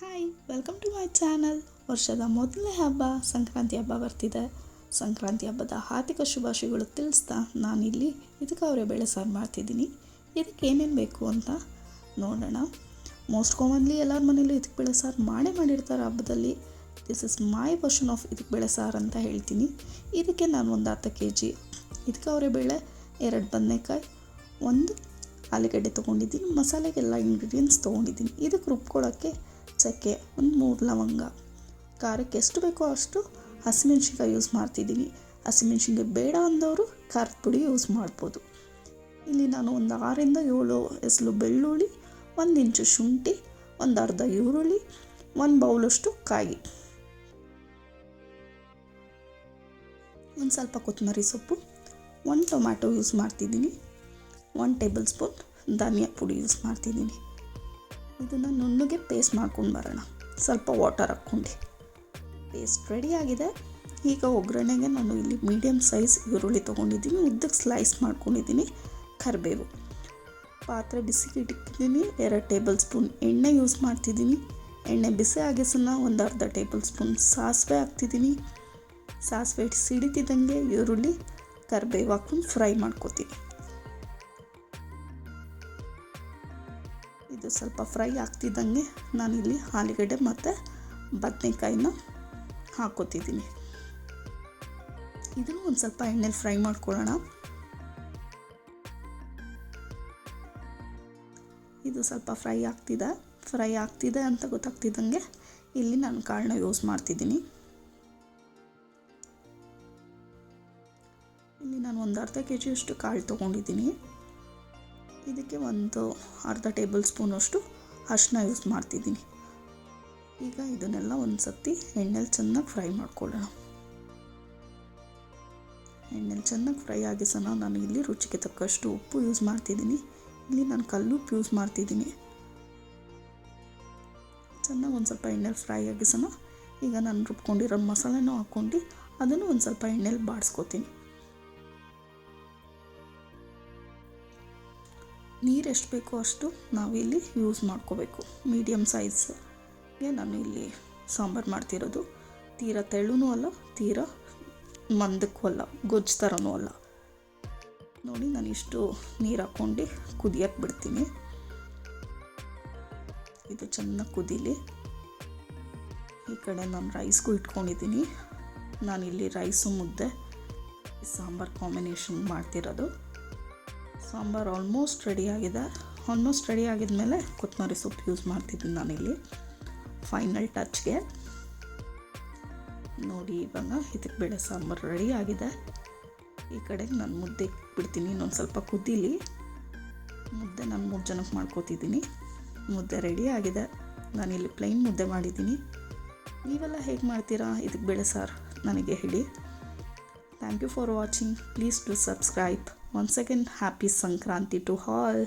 Hi, welcome to my channel. ವರ್ಷದ ಮೊದಲನೇ ಹಬ್ಬ ಸಂಕ್ರಾಂತಿ ಹಬ್ಬ ಬರ್ತಿದೆ. ಸಂಕ್ರಾಂತಿ ಹಬ್ಬದ ಹಾರ್ದಿಕ ಶುಭಾಶಯಗಳು ತಿಳಿಸ್ತಾ ನಾನಿಲ್ಲಿ ಇದಕ್ಕೆ ಅವರೇ ಬೇಳೆ ಸಾರು ಮಾಡ್ತಿದ್ದೀನಿ. ಇದಕ್ಕೆ ಏನೇನು ಬೇಕು ಅಂತ ನೋಡೋಣ. ಮೋಸ್ಟ್ ಕಾಮನ್ಲಿ ಎಲ್ಲರ ಮನೇಲೂ ಇದಕ್ಕೆ ಬೇಳೆ ಸಾರು ಮಾಡಿರ್ತಾರೆ ಹಬ್ಬದಲ್ಲಿ. This is my version of ಇದಕ್ಕೆ ಬೇಳೆ ಸಾರು ಅಂತ ಹೇಳ್ತೀನಿ. ಇದಕ್ಕೆ ನಾನು ಒಂದು ಅರ್ಧ kg ಇದಕ್ಕೆ ಅವರೇ ಬೇಳೆ, 2 ಬದನೆಕಾಯಿ, 1 ಆಲೂಗಡ್ಡೆ ತೊಗೊಂಡಿದ್ದೀನಿ. ಮಸಾಲೆಗೆಲ್ಲ ಇಂಗ್ರೀಡಿಯೆಂಟ್ಸ್ ತೊಗೊಂಡಿದ್ದೀನಿ. ಇದಕ್ಕೆ ರುಬ್ಕೊಳ್ಳೋಕ್ಕೆ ಚಕ್ಕೆ, 3 ಲವಂಗ, ಖಾರಕ್ಕೆ ಎಷ್ಟು ಬೇಕೋ ಅಷ್ಟು ಹಸಿಮೆಣ್ಸಿನ್ಕಾಯಿ ಯೂಸ್ ಮಾಡ್ತಿದ್ದೀನಿ. ಹಸಿಮೆಣ್ಸಿನ್ಕಾಯಿ ಬೇಡ ಅಂದವರು ಖಾರದ ಪುಡಿ ಯೂಸ್ ಮಾಡ್ಬೋದು. ಇಲ್ಲಿ ನಾನು ಒಂದು 6ರಿಂದ 7 ಎಸಳು ಬೆಳ್ಳುಳ್ಳಿ, 1 ಇಂಚು ಶುಂಠಿ, ಒಂದು ಅರ್ಧ ಈರುಳ್ಳಿ, 1 ಬೌಲಷ್ಟು ಕಾಯಿ, ಒಂದು ಸ್ವಲ್ಪ ಕೊತ್ತಂಬರಿ ಸೊಪ್ಪು, 1 ಟೊಮ್ಯಾಟೊ ಯೂಸ್ ಮಾಡ್ತಿದ್ದೀನಿ, 1 ಟೇಬಲ್ ಸ್ಪೂನ್ ಧನಿಯಾ ಪುಡಿ ಯೂಸ್ ಮಾಡ್ತಿದ್ದೀನಿ. ಇದನ್ನು ನುಣ್ಣಗೆ ಪೇಸ್ಟ್ ಮಾಡ್ಕೊಂಡು ಬರೋಣ. ಸ್ವಲ್ಪ ವಾಟರ್ ಹಾಕ್ಕೊಂಡು ಪೇಸ್ಟ್ ರೆಡಿಯಾಗಿದೆ. ಈಗ ಒಗ್ಗರಣೆಗೆ ನಾನು ಇಲ್ಲಿ ಮೀಡಿಯಮ್ ಸೈಜ್ ಈರುಳ್ಳಿ ತೊಗೊಂಡಿದ್ದೀನಿ, ಉದ್ದಕ್ಕೆ ಸ್ಲೈಸ್ ಮಾಡ್ಕೊಂಡಿದ್ದೀನಿ. ಕರಿಬೇವು, ಪಾತ್ರೆ ಬಿಸಿಗೆ ಇಟ್ಟಿದ್ದೀನಿ. 2 ಟೇಬಲ್ ಸ್ಪೂನ್ ಎಣ್ಣೆ ಯೂಸ್ ಮಾಡ್ತಿದ್ದೀನಿ. ಎಣ್ಣೆ ಬಿಸಿ ಆಗಿಸನ್ನ ಒಂದು ಅರ್ಧ ಟೇಬಲ್ ಸ್ಪೂನ್ ಸಾಸಿವೆ ಹಾಕ್ತಿದ್ದೀನಿ. ಸಾಸಿವೆ ಸಿಡಿತಿದ್ದಂಗೆ ಈರುಳ್ಳಿ, ಕರಿಬೇವು ಹಾಕ್ಕೊಂಡು ಫ್ರೈ ಮಾಡ್ಕೊತೀನಿ. ಇದು ಸ್ವಲ್ಪ ಫ್ರೈ ಆಗ್ತಿದ್ದಂಗೆ ನಾನಿಲ್ಲಿ ಆಲೂಗಡ್ಡೆ ಮತ್ತು ಬದನೆಕಾಯಿನ ಹಾಕ್ಕೋತಿದ್ದೀನಿ. ಇದನ್ನು ಒಂದು ಸ್ವಲ್ಪ ಎಣ್ಣೆಲಿ ಫ್ರೈ ಮಾಡ್ಕೊಳ್ಳೋಣ. ಇದು ಸ್ವಲ್ಪ ಫ್ರೈ ಆಗ್ತಿದೆ ಅಂತ ಗೊತ್ತಾಗ್ತಿದ್ದಂಗೆ ಇಲ್ಲಿ ನಾನು ಕಾಳನ್ನ ಯೂಸ್ ಮಾಡ್ತಿದ್ದೀನಿ. ಇಲ್ಲಿ ನಾನು ಒಂದು ಅರ್ಧ kg ಅಷ್ಟು ಕಾಳು ತೊಗೊಂಡಿದ್ದೀನಿ. ಇದಕ್ಕೆ ಒಂದು ಅರ್ಧ ಟೇಬಲ್ ಸ್ಪೂನಷ್ಟು ಅರಿಶಿನ ಯೂಸ್ ಮಾಡ್ತಿದ್ದೀನಿ. ಈಗ ಇದನ್ನೆಲ್ಲ ಒಂದು ಸತಿ ಎಣ್ಣೆಲಿ ಚೆನ್ನಾಗಿ ಫ್ರೈ ಮಾಡ್ಕೊಳ್ಳೋಣ. ಎಣ್ಣೆಲಿ ಚೆನ್ನಾಗಿ ಫ್ರೈ ಆಗಿಸೋಣ ನಾನು ಇಲ್ಲಿ ರುಚಿಗೆ ತಕ್ಕಷ್ಟು ಉಪ್ಪು ಯೂಸ್ ಮಾಡ್ತಿದ್ದೀನಿ. ಇಲ್ಲಿ ನಾನು ಕಲ್ಲುಪ್ಪು ಯೂಸ್ ಮಾಡ್ತಿದ್ದೀನಿ. ಚೆನ್ನಾಗಿ ಒಂದು ಸ್ವಲ್ಪ ಎಣ್ಣೆಲಿ ಫ್ರೈ ಆಗಿಸೋಣ. ಈಗ ನಾನು ರುಬ್ಕೊಂಡಿರೋ ಮಸಾಲೆನೂ ಹಾಕ್ಕೊಂಡು ಅದನ್ನು ಒಂದು ಸ್ವಲ್ಪ ಎಣ್ಣೆಲಿ ಬಾಡಿಸ್ಕೊತೀನಿ. ನೀರು ಎಷ್ಟು ಬೇಕೋ ಅಷ್ಟು ನಾವಿಲ್ಲಿ ಯೂಸ್ ಮಾಡ್ಕೋಬೇಕು. ಮೀಡಿಯಮ್ ಸೈಜ್ಗೆ ನಾನು ಇಲ್ಲಿ ಸಾಂಬಾರು ಮಾಡ್ತಿರೋದು. ತೀರಾ ತೆಳ್ಳೂ ಅಲ್ಲ, ತೀರಾ ಮಂದಕ್ಕೂ ಅಲ್ಲ, ಗೊಜ್ಜು ಥರನೂ ಅಲ್ಲ. ನೋಡಿ, ನಾನು ಇಷ್ಟು ನೀರು ಹಾಕ್ಕೊಂಡು ಕುದಿಯಕ್ಕೆ ಬಿಡ್ತೀನಿ. ಇದು ಚೆನ್ನಾಗಿ ಕುದೀಲಿ. ಈ ಕಡೆ ನಾನು ರೈಸ್ಗೂ ಇಟ್ಕೊಂಡಿದ್ದೀನಿ. ನಾನಿಲ್ಲಿ ರೈಸು ಮುದ್ದೆ ಸಾಂಬಾರು ಕಾಂಬಿನೇಷನ್ ಮಾಡ್ತಿರೋದು. ಸಾಂಬಾರು ಆಲ್ಮೋಸ್ಟ್ ರೆಡಿ ಆಗಿದ್ಮೇಲೆ ಕೊತ್ತಂಬರಿ ಸೊಪ್ಪು ಯೂಸ್ ಮಾಡ್ತಿದ್ದೀನಿ ನಾನಿಲ್ಲಿ ಫೈನಲ್ ಟಚ್ಗೆ. ನೋಡಿ, ಇವಾಗ ಇದಕ್ಕೆ ಬೇಳೆ ಸಾಂಬಾರು ರೆಡಿ ಆಗಿದೆ. ಈ ಕಡೆ ನಾನು ಮುದ್ದೆ ಬಿಡ್ತೀನಿ. ಇನ್ನೊಂದು ಸ್ವಲ್ಪ ಕುದೀಲಿ. ಮುದ್ದೆ ನಾನು 3 ಜನಕ್ಕೆ ಮಾಡ್ಕೋತಿದ್ದೀನಿ. ಮುದ್ದೆ ರೆಡಿ ಆಗಿದೆ. ನಾನಿಲ್ಲಿ ಪ್ಲೈನ್ ಮುದ್ದೆ ಮಾಡಿದ್ದೀನಿ. ನೀವೆಲ್ಲ ಹೇಗೆ ಮಾಡ್ತೀರಾ ಇದಕ್ಕೆ ಬೇಳೆ ಸಾರು ನನಗೆ ಹೇಳಿ. Thank you for watching. Please do subscribe. Once again, happy Sankranti to all.